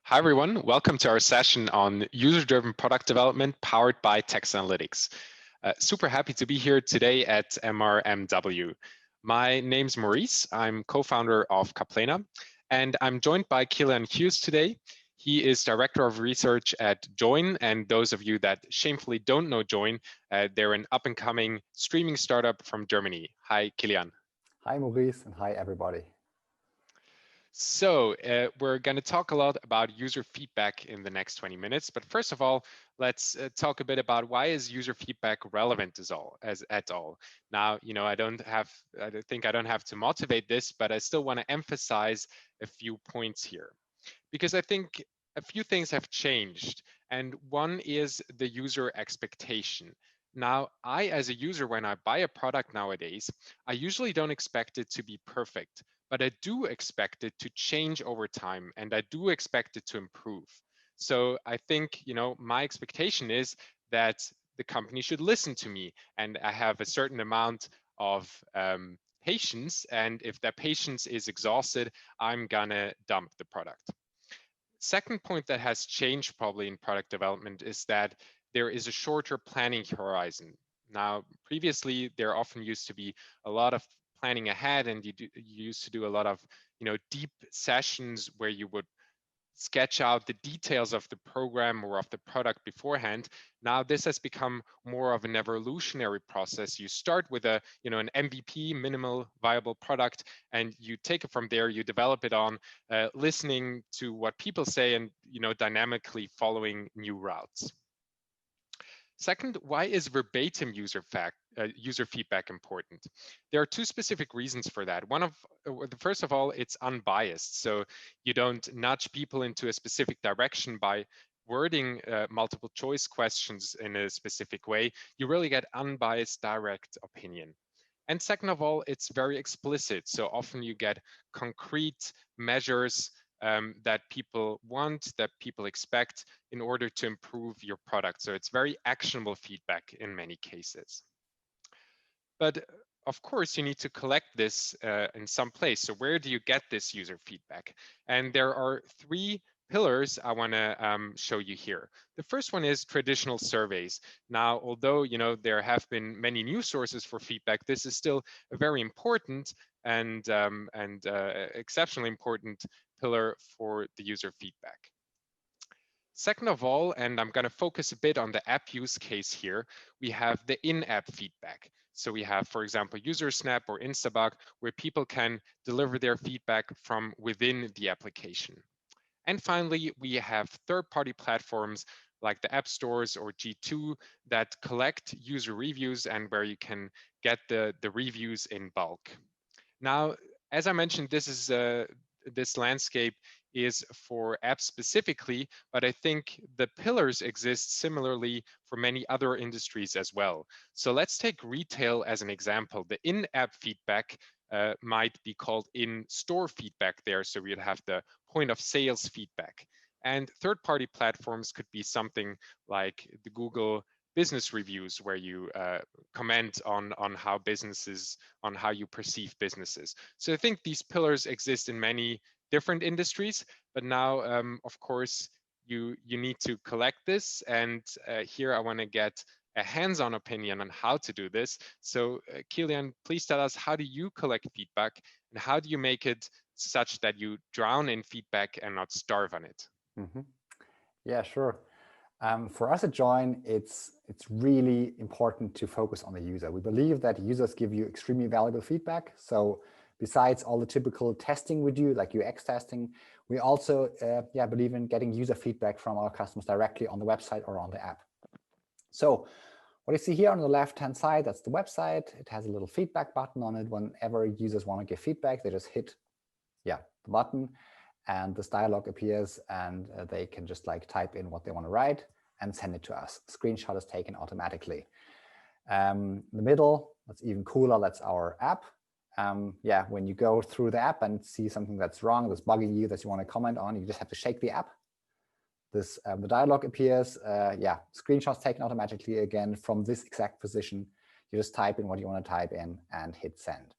Hi, everyone. Welcome to our session on user-driven product development powered by text analytics. Super happy to be here today at MRMW. My name's Maurice. I'm co-founder of Caplena, and I'm joined by Kilian Hughes today. He is Director of Research at Join, and those of you that shamefully don't know Join, they're an up-and-coming streaming startup from Germany. Hi, Kilian. Hi, Maurice, and hi, everybody. So we're going to talk a lot about user feedback in the next 20 minutes. But first of all, let's talk a bit about why is user feedback relevant at all. Now, I don't think I don't have to motivate this, but I still want to emphasize a few points here, because I think a few things have changed. And one is the user expectation. Now, as a user, when I buy a product nowadays, I usually don't expect it to be perfect, but I do expect it to change over time, and I do expect it to improve. So I think, my expectation is that the company should listen to me, and I have a certain amount of patience, and if that patience is exhausted, I'm gonna dump the product. Second point that has changed probably in product development is that there is a shorter planning horizon. Now, previously, there often used to be a lot of planning ahead, and you used to do a lot of deep sessions where you would sketch out the details of the program or of the product beforehand. Now this has become more of an evolutionary process. You start with an MVP, minimal viable product, and you take it from there. You develop it on listening to what people say and dynamically following new routes. Second, why is verbatim user feedback important? There are two specific reasons for that. First of all, it's unbiased. So you don't nudge people into a specific direction by wording multiple choice questions in a specific way. You really get unbiased, direct opinion. And second of all, it's very explicit. So often you get concrete measures that people want, that people expect in order to improve your product. So it's very actionable feedback in many cases. But of course, you need to collect this in some place. So where do you get this user feedback? And there are three pillars I want to show you here. The first one is traditional surveys. Now, although there have been many new sources for feedback, this is still a very important and exceptionally important pillar for the user feedback. Second of all, and I'm going to focus a bit on the app use case here, we have the in-app feedback. So we have, for example, UserSnap or Instabug, where people can deliver their feedback from within the application. And finally, we have third-party platforms like the app stores or G2 that collect user reviews and where you can get the reviews in bulk. Now, as I mentioned, this landscape is for apps specifically, but I think the pillars exist similarly for many other industries as well. So let's take retail as an example. The in-app feedback might be called in-store feedback there. So we'd have the point of sales feedback. And third-party platforms could be something like the Google business reviews, where you comment on how you perceive businesses. So I think these pillars exist in many different industries, but now, of course, you need to collect this. And here I want to get a hands-on opinion on how to do this. So Kilian, please tell us, how do you collect feedback and how do you make it such that you drown in feedback and not starve on it? Mm-hmm. Yeah, sure. For us at Join, it's really important to focus on the user. We believe that users give you extremely valuable feedback. So besides all the typical testing we do, like UX testing, we also believe in getting user feedback from our customers directly on the website or on the app. So what you see here on the left-hand side, that's the website. It has a little feedback button on it. Whenever users want to give feedback, they just hit the button, and this dialog appears, and they can just type in what they want to write and send it to us. Screenshot is taken automatically. In the middle, that's even cooler, that's our app. When you go through the app and see something that's wrong, that's bugging you, that you want to comment on, you just have to shake the app. The dialog appears, screenshots taken automatically again from this exact position. You just type in what you want to type in and hit send.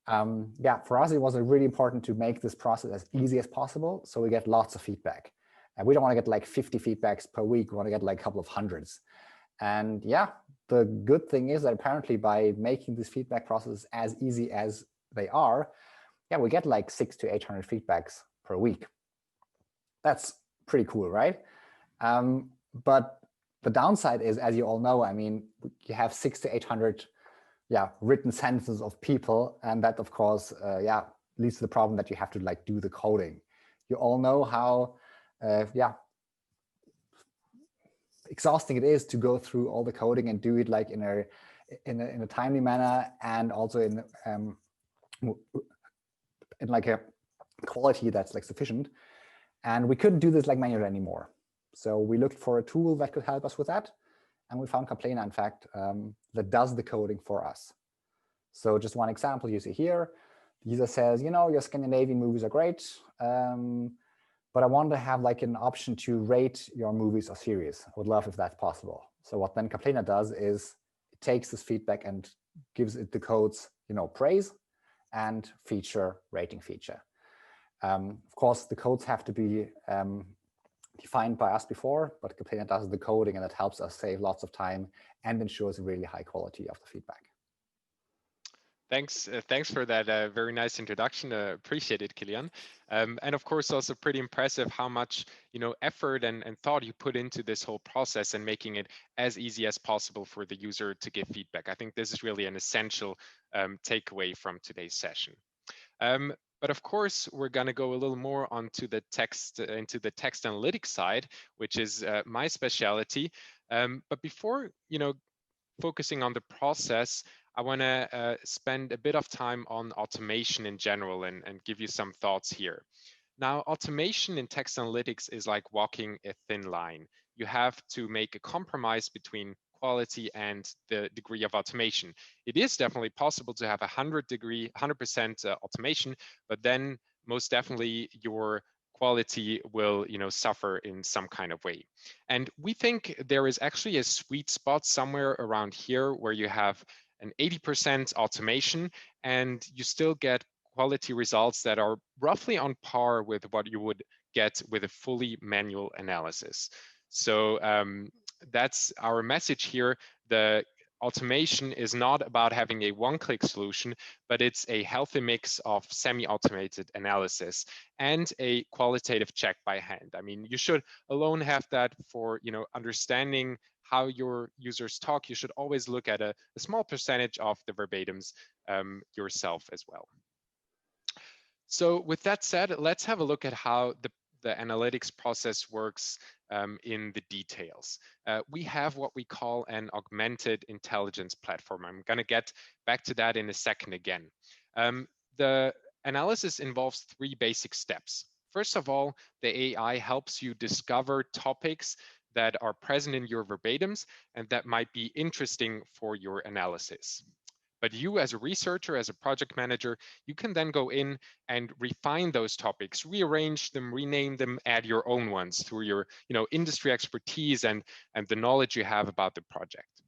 For us, it was really important to make this process as easy as possible, so we get lots of feedback. And we don't want to get like 50 feedbacks per week. We want to get like a couple of hundreds. And yeah, the good thing is that apparently by making these feedback processes as easy as they are, yeah, we get like 600 to 800 feedbacks per week. That's pretty cool, right? But the downside is, as you all know, I mean, you have 600 to 800 written sentences of people, and that of course leads to the problem that you have to like do the coding. You all know how exhausting it is to go through all the coding and do it like in a timely manner, and also in like a quality that's like sufficient. And we couldn't do this like manually anymore. So we looked for a tool that could help us with that. And we found Caplena, in fact, that does the coding for us. So just one example you see here, the user says, you know, your Scandinavian movies are great, but I want to have like an option to rate your movies or series. I would love if that's possible. So what then Caplena does is it takes this feedback and gives it the codes, you know, praise and feature, rating feature. Of course, the codes have to be defined by us before, but Caplena does the coding, and it helps us save lots of time and ensures a really high quality of the feedback. Thanks for that very nice introduction. Appreciate it, Kilian. And of course, also pretty impressive how much effort and thought you put into this whole process and making it as easy as possible for the user to give feedback. I think this is really an essential takeaway from today's session. But of course, we're going to go a little more onto the into the text analytics side, which is my specialty. But before focusing on the process, I want to spend a bit of time on automation in general and give you some thoughts here. Now, automation in text analytics is like walking a thin line. You have to make a compromise between quality and the degree of automation. It is definitely possible to have 100% automation, but then most definitely your quality will suffer in some kind of way. And we think there is actually a sweet spot somewhere around here where you have an 80% automation and you still get quality results that are roughly on par with what you would get with a fully manual analysis. So that's our message here. The automation is not about having a one-click solution, but it's a healthy mix of semi-automated analysis and a qualitative check by hand. I mean, you should alone have that for understanding how your users talk. You should always look at a small percentage of the verbatims yourself as well. So with that said, let's have a look at how the analytics process works in the details. We have what we call an augmented intelligence platform. I'm going to get back to that in a second again. The analysis involves 3 basic steps. First of all, the AI helps you discover topics that are present in your verbatims and that might be interesting for your analysis. But you as a researcher, as a project manager, you can then go in and refine those topics, rearrange them, rename them, add your own ones through your industry expertise and the knowledge you have about the project.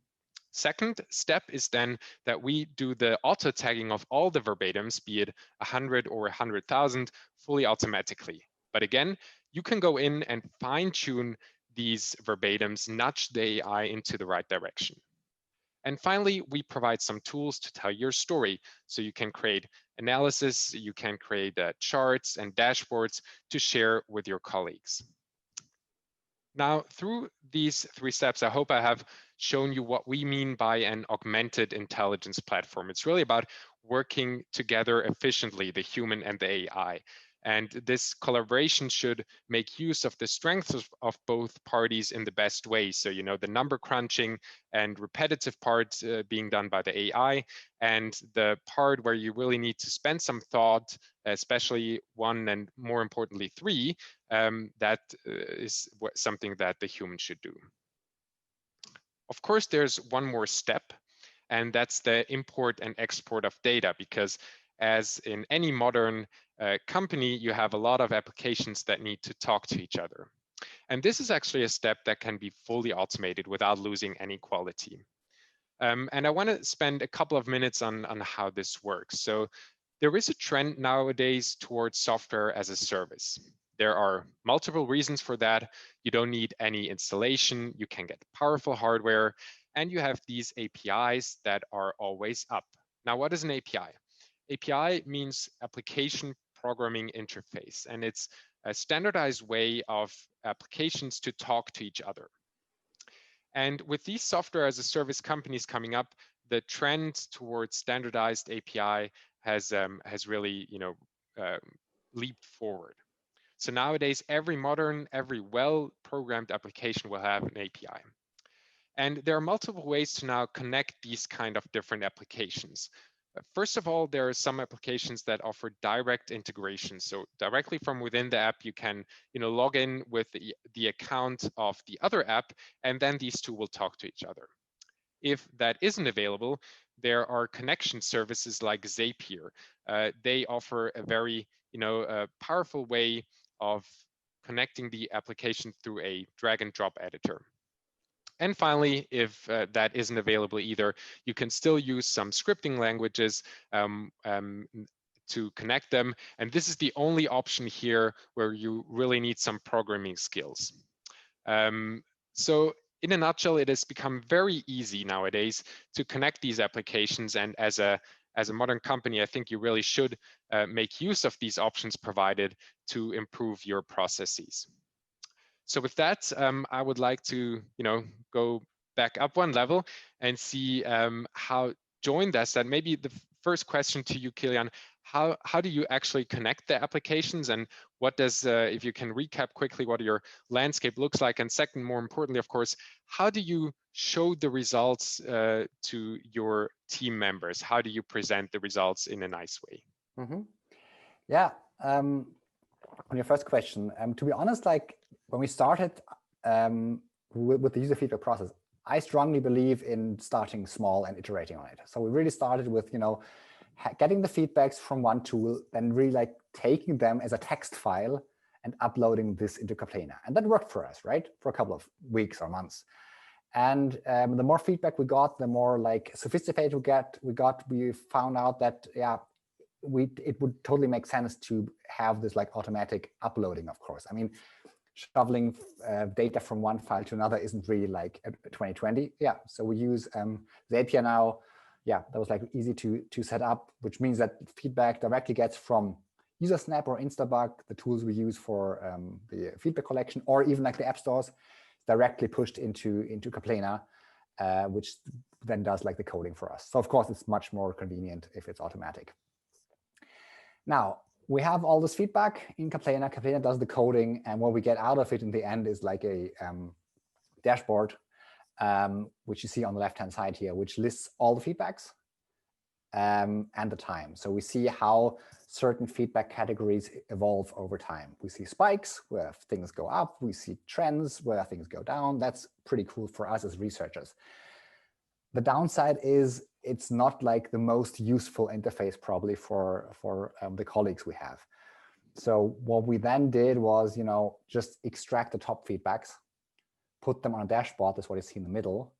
Second step is then that we do the auto tagging of all the verbatims, be it 100 or 100,000, fully automatically. But again, you can go in and fine tune these verbatims, nudge the AI into the right direction. And finally, we provide some tools to tell your story. So you can create analysis, you can create charts and dashboards to share with your colleagues. Now, through these 3 steps, I hope I have shown you what we mean by an augmented intelligence platform. It's really about working together efficiently, the human and the AI. And this collaboration should make use of the strengths of both parties in the best way. So, the number crunching and repetitive part being done by the AI, and the part where you really need to spend some thought, especially 1 and more importantly 3, that is something that the human should do. Of course, there's one more step, and that's the import and export of data, because as in any modern company, you have a lot of applications that need to talk to each other. And this is actually a step that can be fully automated without losing any quality. And I want to spend a couple of minutes on how this works. So there is a trend nowadays towards software as a service. There are multiple reasons for that. You don't need any installation, you can get powerful hardware, and you have these APIs that are always up. Now, what is an API? API means application programming interface, and it's a standardized way of applications to talk to each other. And with these software as a service companies coming up, the trend towards standardized API has really leaped forward. So nowadays, every modern, every well-programmed application will have an API. And there are multiple ways to now connect these kind of different applications. First of all, there are some applications that offer direct integration. So directly from within the app, you can log in with the account of the other app, and then these two will talk to each other. If that isn't available, there are connection services like Zapier. They offer a very powerful way of connecting the application through a drag and drop editor. And finally, if that isn't available either, you can still use some scripting languages to connect them. And this is the only option here where you really need some programming skills. So in a nutshell, it has become very easy nowadays to connect these applications. And as a modern company, I think you really should make use of these options provided to improve your processes. So with that, I would like to, go back up one level and see how join this. And maybe the first question to you, Kilian, how do you actually connect the applications, and what does, if you can recap quickly what your landscape looks like, and second, more importantly, of course, how do you show the results to your team members? How do you present the results in a nice way? Mm-hmm. Yeah. On your first question, to be honest, like when we started with the user feedback process, I strongly believe in starting small and iterating on it. So we really started with, getting the feedbacks from one tool, then really like taking them as a text file and uploading this into Caplena. And that worked for us, right? For a couple of weeks or months. And the more feedback we got, the more like sophisticated we found out that, it would totally make sense to have this like automatic uploading, of course. I mean, shoveling data from one file to another isn't really like 2020. Yeah, so we use Zapier now. Yeah, that was like easy to set up, which means that feedback directly gets from UserSnap or Instabug, the tools we use for the feedback collection, or even like the app stores, directly pushed into Caplena, which then does like the coding for us. So of course, it's much more convenient if it's automatic. Now, we have all this feedback in Caplena. Caplena does the coding, and what we get out of it in the end is like a dashboard, which you see on the left-hand side here, which lists all the feedbacks and the time. So we see how certain feedback categories evolve over time. We see spikes where things go up. We see trends where things go down. That's pretty cool for us as researchers. The downside is it's not like the most useful interface probably for the colleagues we have. So what we then did was, just extract the top feedbacks, put them on a dashboard. That's what you see in the middle.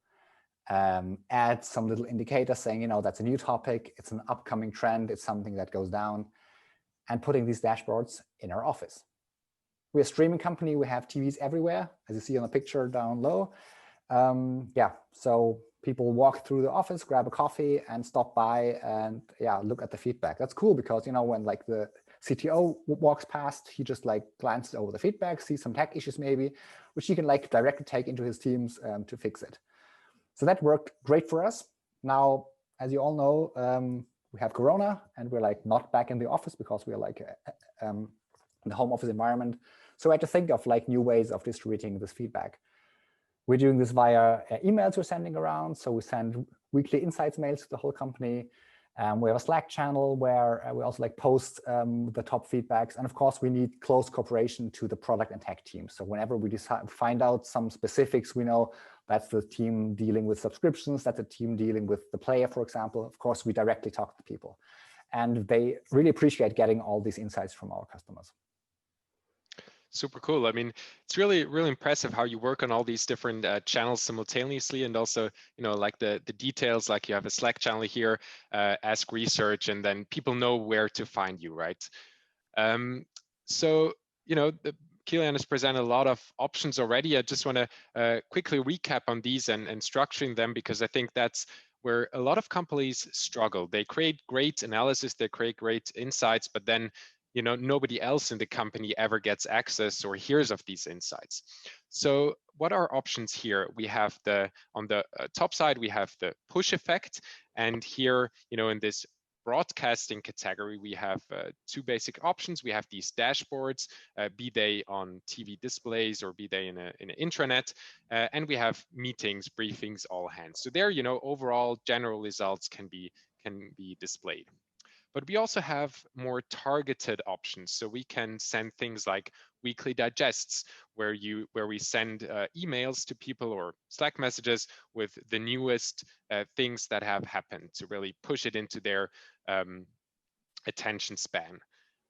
Add some little indicator saying, that's a new topic. It's an upcoming trend. It's something that goes down, and putting these dashboards in our office. We're a streaming company. We have TVs everywhere, as you see on the picture down low. So people walk through the office, grab a coffee, and stop by and look at the feedback. That's cool because when like the CTO walks past, he just like glances over the feedback, sees some tech issues maybe, which he can like directly take into his teams to fix it. So that worked great for us. Now, as you all know, we have Corona, and we're like not back in the office because we are like in the home office environment. So we had to think of like new ways of distributing this feedback. We're doing this via emails we're sending around. So we send weekly insights mails to the whole company. We have a Slack channel where we also like post the top feedbacks. And of course, we need close cooperation to the product and tech team. So whenever we find out some specifics, we know that's the team dealing with subscriptions, that's a team dealing with the player, for example. Of course, we directly talk to people. And they really appreciate getting all these insights from our customers. Super cool. I mean, it's really, really impressive how you work on all these different channels simultaneously, and also, like the details, like you have a Slack channel here, Ask Research, and then people know where to find you, right? So Kilian has presented a lot of options already. I just want to quickly recap on these and structuring them, because I think that's where a lot of companies struggle. They create great analysis, they create great insights, but then nobody else in the company ever gets access or hears of these insights. So what are options here? We have on the top side, we have the push effect. And here, in this broadcasting category, we have two basic options. We have these dashboards, be they on TV displays or be they in an intranet, and we have meetings, briefings, all hands. So there, overall general results can be displayed. But we also have more targeted options. So we can send things like weekly digests, where we send emails to people or Slack messages with the newest things that have happened to really push it into their attention span.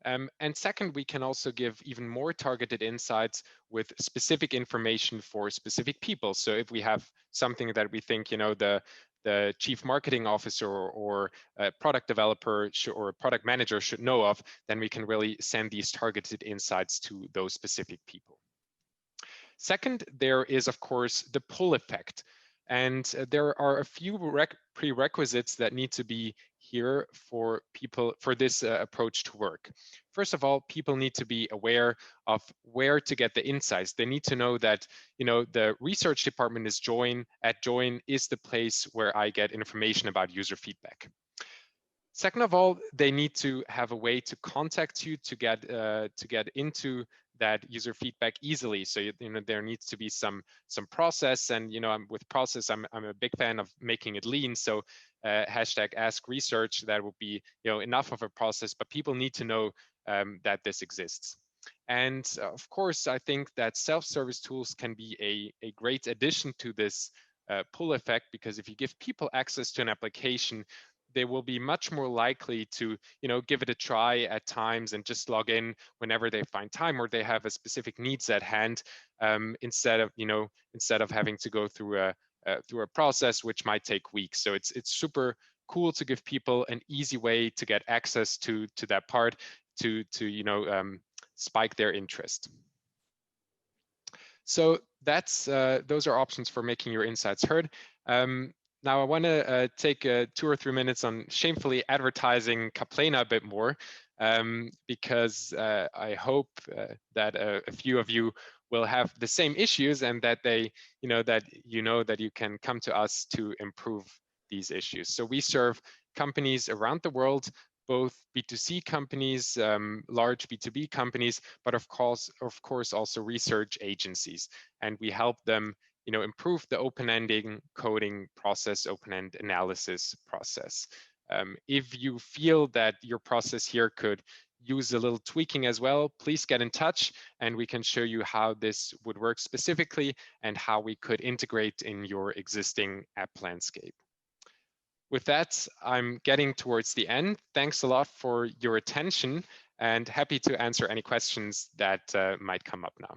And second, we can also give even more targeted insights with specific information for specific people. So if we have something that we think, the chief marketing officer or a product developer or a product manager should know of, then we can really send these targeted insights to those specific people. Second, there is, of course, the pull effect. And there are a few prerequisites that need to be here for this approach to work. First of all, people need to be aware of where to get the insights. They need to know that the research department is Join is the place where I get information about user feedback. Second of all, they need to have a way to contact you to get into that user feedback easily. So there needs to be some process, and with process, I'm a big fan of making it lean. So hashtag ask research, that would be enough of a process, but people need to know that this exists. And of course, I think that self-service tools can be a great addition to this pull effect, because if you give people access to an application, they will be much more likely to give it a try at times and just log in whenever they find time or they have a specific needs at hand, instead of having to go through a process which might take weeks. So it's super cool to give people an easy way to get access to that part to spike their interest. So those are options for making your insights heard. Now I want to take 2 or 3 minutes on shamefully advertising Caplena a bit more, because I hope that a few of you will have the same issues, and that that you can come to us to improve these issues. So we serve companies around the world, both B2C companies, large B2B companies, but of course also research agencies, and we help them improve the open-ending coding process, open-end analysis process. If you feel that your process here could use a little tweaking as well, please get in touch and we can show you how this would work specifically and how we could integrate in your existing app landscape. With that, I'm getting towards the end. Thanks a lot for your attention and happy to answer any questions that might come up now.